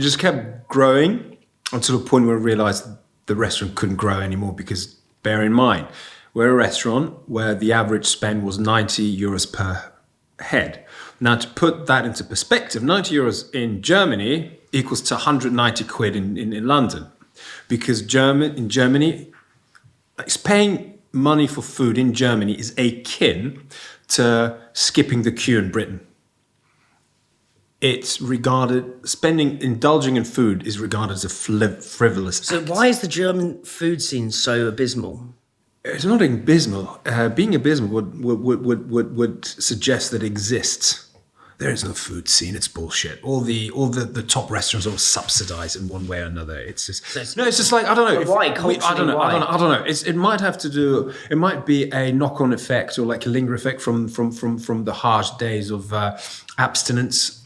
It just kept growing until the point where I realized the restaurant couldn't grow anymore because bear in mind, we're a restaurant where the average spend was 90 euros per head. Now, to put that into perspective, 90 euros in Germany equals to 190 quid in London. Because in Germany, paying money for food in Germany is akin to skipping the queue in Britain. It's indulging in food is regarded as a frivolous So act. why is the German food scene so abysmal? It's not abysmal. Being abysmal would suggest that it exists. There is no food scene. It's bullshit. All the top restaurants are subsidized in one way or another. It's just It's just like I don't know. Why? I don't know. I don't know. It might have to do. It might be a knock-on effect or like a linger effect from the harsh days of abstinence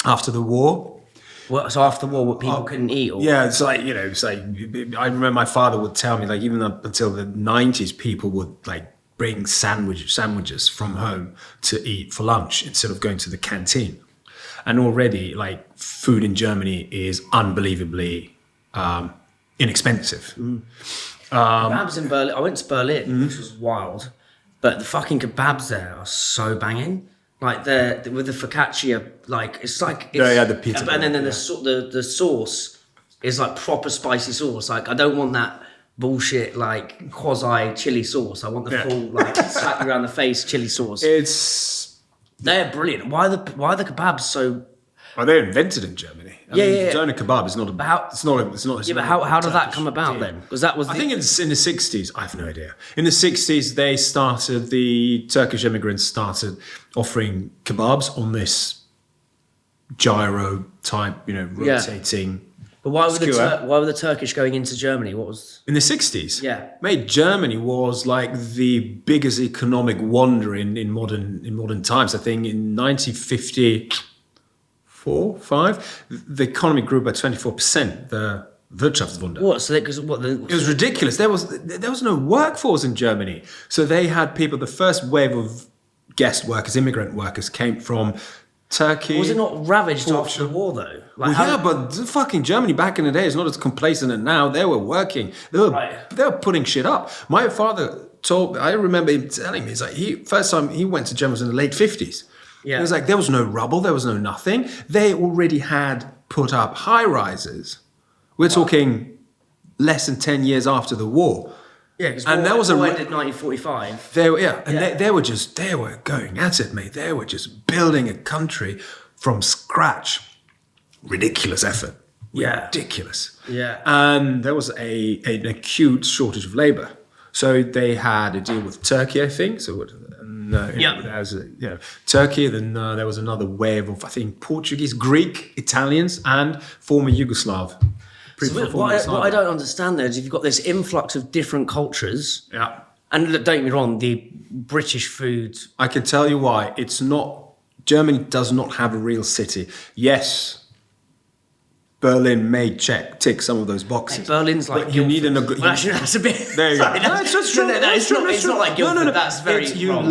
after the war. Well, so after the war, what people couldn't eat? Or? Yeah, it's like I remember my father would tell me like even up until the 90s, people would like bring sandwiches from home to eat for lunch instead of going to the canteen. And already like food in Germany is unbelievably inexpensive. Kebabs in Berlin. I went to Berlin, which was wild, but the fucking kebabs there are so banging. Like with the focaccia, like it's the pizza. And then the sauce is like proper spicy sauce. Like I don't want that bullshit like quasi chili sauce. I want the full like slap you around the face chili sauce. They're brilliant. Why are the kebabs so? Well, they're invented in Germany. I mean, doner kebab is not a. It's not. Yeah, but how did that come about then? Because that was. I think it's in the 60s. I have no idea. In the 60s, the Turkish immigrants started offering kebabs on this gyro type, rotating. But why were the Turkish going into Germany? What was in the 60s? Yeah, mate, Germany was like the biggest economic wonder in modern times. I think in 1954-5, the economy grew by 24%. The Wirtschaftswunder. What? So because what? It was ridiculous. There was no workforce in Germany, so they had people. The first wave of guest workers, immigrant workers, came from Turkey. Was it not ravaged after the war though? Like but fucking Germany back in the day is not as complacent as now. They were working. They were putting shit up. My father I remember him telling me, it's like first time he went to Germany was in the late 50s. Yeah. It was like there was no rubble, there was no nothing. They already had put up high rises. We're talking less than 10 years after the war. Yeah, because that was ended 1945. They were going at it, mate. They were just building a country from scratch. Ridiculous effort. Yeah. Ridiculous. Yeah. And there was an acute shortage of labor. So they had a deal with Turkey, I think. So Turkey. Then there was another wave of, I think, Portuguese, Greek, Italians, and former Yugoslav. So what I don't understand there is if you've got this influx of different cultures. Yeah. And don't get me wrong, the British food. I can tell you why. It's not. Germany does not have a real city. Yes. Berlin may tick some of those boxes. Hey, Berlin's like you need actually, that's a bit. There you go. It's not like Guildford. That's very wrong.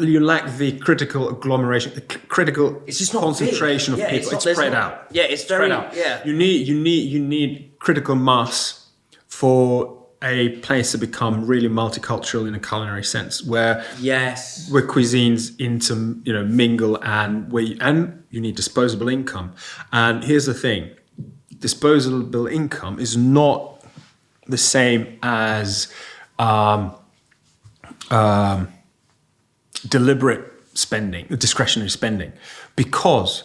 You lack the critical agglomeration, the critical it's just not concentration big. of people. It's spread out. Yeah, it's very. Spread out. Yeah. You need critical mass for a place to become really multicultural in a culinary sense, where cuisines mingle and you need disposable income. And here's the thing. Disposable income is not the same as deliberate spending, discretionary spending. Because,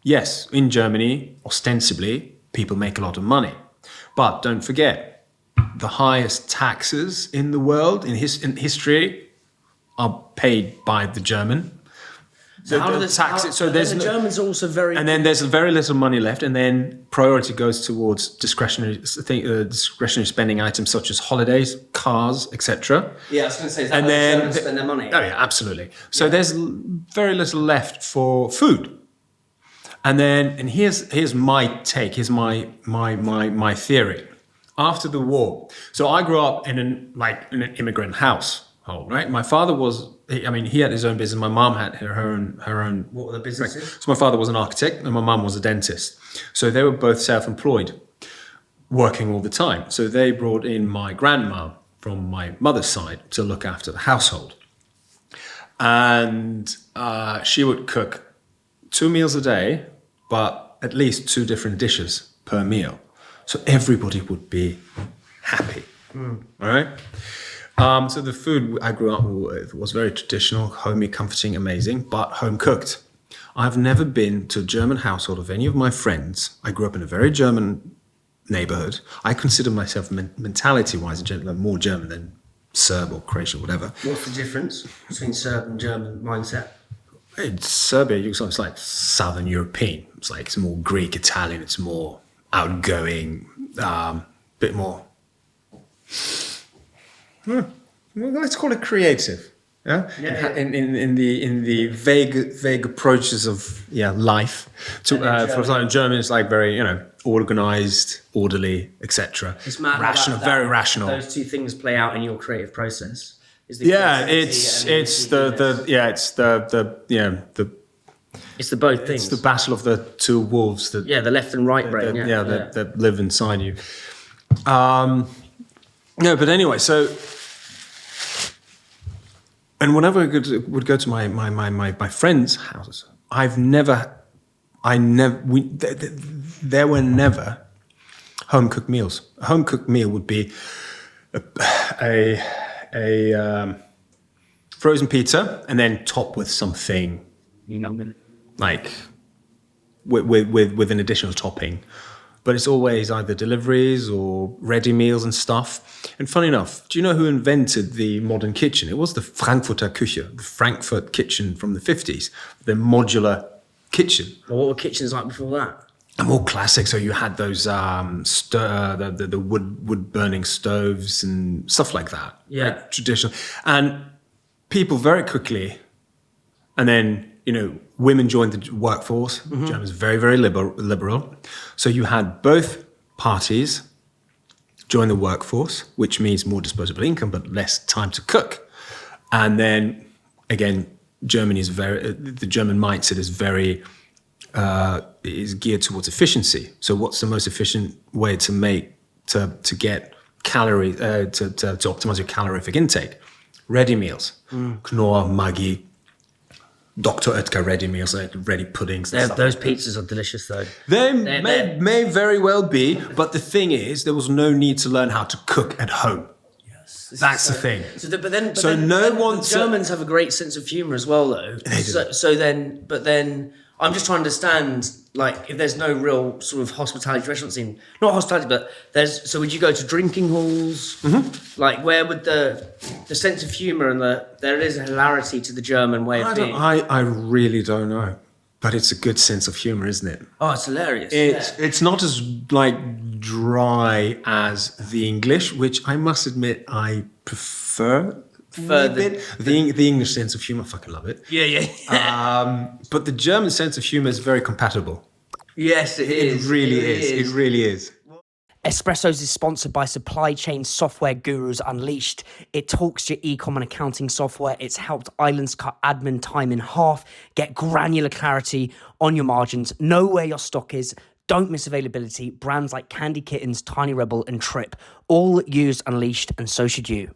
yes, in Germany, ostensibly, people make a lot of money. But don't forget, the highest taxes in the world, in history, are paid by the German. So the Germans are also very... And then there's very little money left, and then priority goes towards discretionary spending items such as holidays, cars, etc. Yeah, I was going to say, is that how the Germans spend their money? Oh yeah, absolutely. So there's very little left for food. And here's my take, here's my theory. After the war, so I grew up in an immigrant household, right? My father he had his own business. My mom had her own. What were the businesses? So my father was an architect and my mum was a dentist. So they were both self-employed, working all the time. So they brought in my grandma from my mother's side to look after the household. And she would cook 2 meals a day, but at least 2 different dishes per meal. So everybody would be happy, all right? So the food I grew up with was very traditional, homey, comforting, amazing, but home cooked. I've never been to a German household of any of my friends. I grew up in a very German neighborhood. I consider myself mentality-wise more German than Serb or Croatian, whatever. What's the difference between Serb and German mindset? In Serbia, it's like Southern European. It's more Greek, Italian. It's more outgoing, bit more. Well, let's call it creative. Yeah. In the vague approaches of life. For example, in German, it's like very organized, orderly, etc. It's mad rational, very rational. Those 2 things play out in your creative process. It's the both things. It's the battle of the 2 wolves that the left and right brain. That live inside you. But anyway, so. And whenever I would go to my friends' houses, there were never home cooked meals. A home cooked meal would be a frozen pizza and then topped with something, like with an additional topping. But it's always either deliveries or ready meals and stuff. And funny enough, do you know who invented the modern kitchen? It was the Frankfurter Küche, the Frankfurt kitchen from the 50s, the modular kitchen. Well, what were kitchens like before that? And more classic. So you had those the wood burning stoves and stuff like that. Yeah, like traditional. And people very quickly, and then women joined the workforce. Mm-hmm. Germans very, very liberal. So you had both parties join the workforce, which means more disposable income, but less time to cook. And then, again, the German mindset is geared towards efficiency. So what's the most efficient way to get calorie, to optimize your calorific intake? Ready meals. Knorr, Maggi, Dr. Oetker ready meals, like ready puddings. And stuff those like pizzas are delicious, though. They may very well be, but the thing is, there was no need to learn how to cook at home. Yes, that's the thing. But then Germans have a great sense of humor as well, though. But then I'm just trying to understand, like, if there's no real sort of hospitality restaurant scene, not hospitality, but so would you go to drinking halls? Mm-hmm. Like, where would the sense of humor and there is a hilarity to the German way of being? I really don't know, but it's a good sense of humor, isn't it? Oh, it's hilarious. It's not as like dry as the English, which I must admit I prefer. The English sense of humor, I fucking love it. Yeah. But the German sense of humor is very compatible. Yes, it is. It really is. It really is. Espressos is sponsored by supply chain software gurus Unleashed. It talks to your e-com and accounting software. It's helped islands cut admin time in half, get granular clarity on your margins, know where your stock is, don't miss availability. Brands like Candy Kittens, Tiny Rebel and Trip all use Unleashed, and so should you.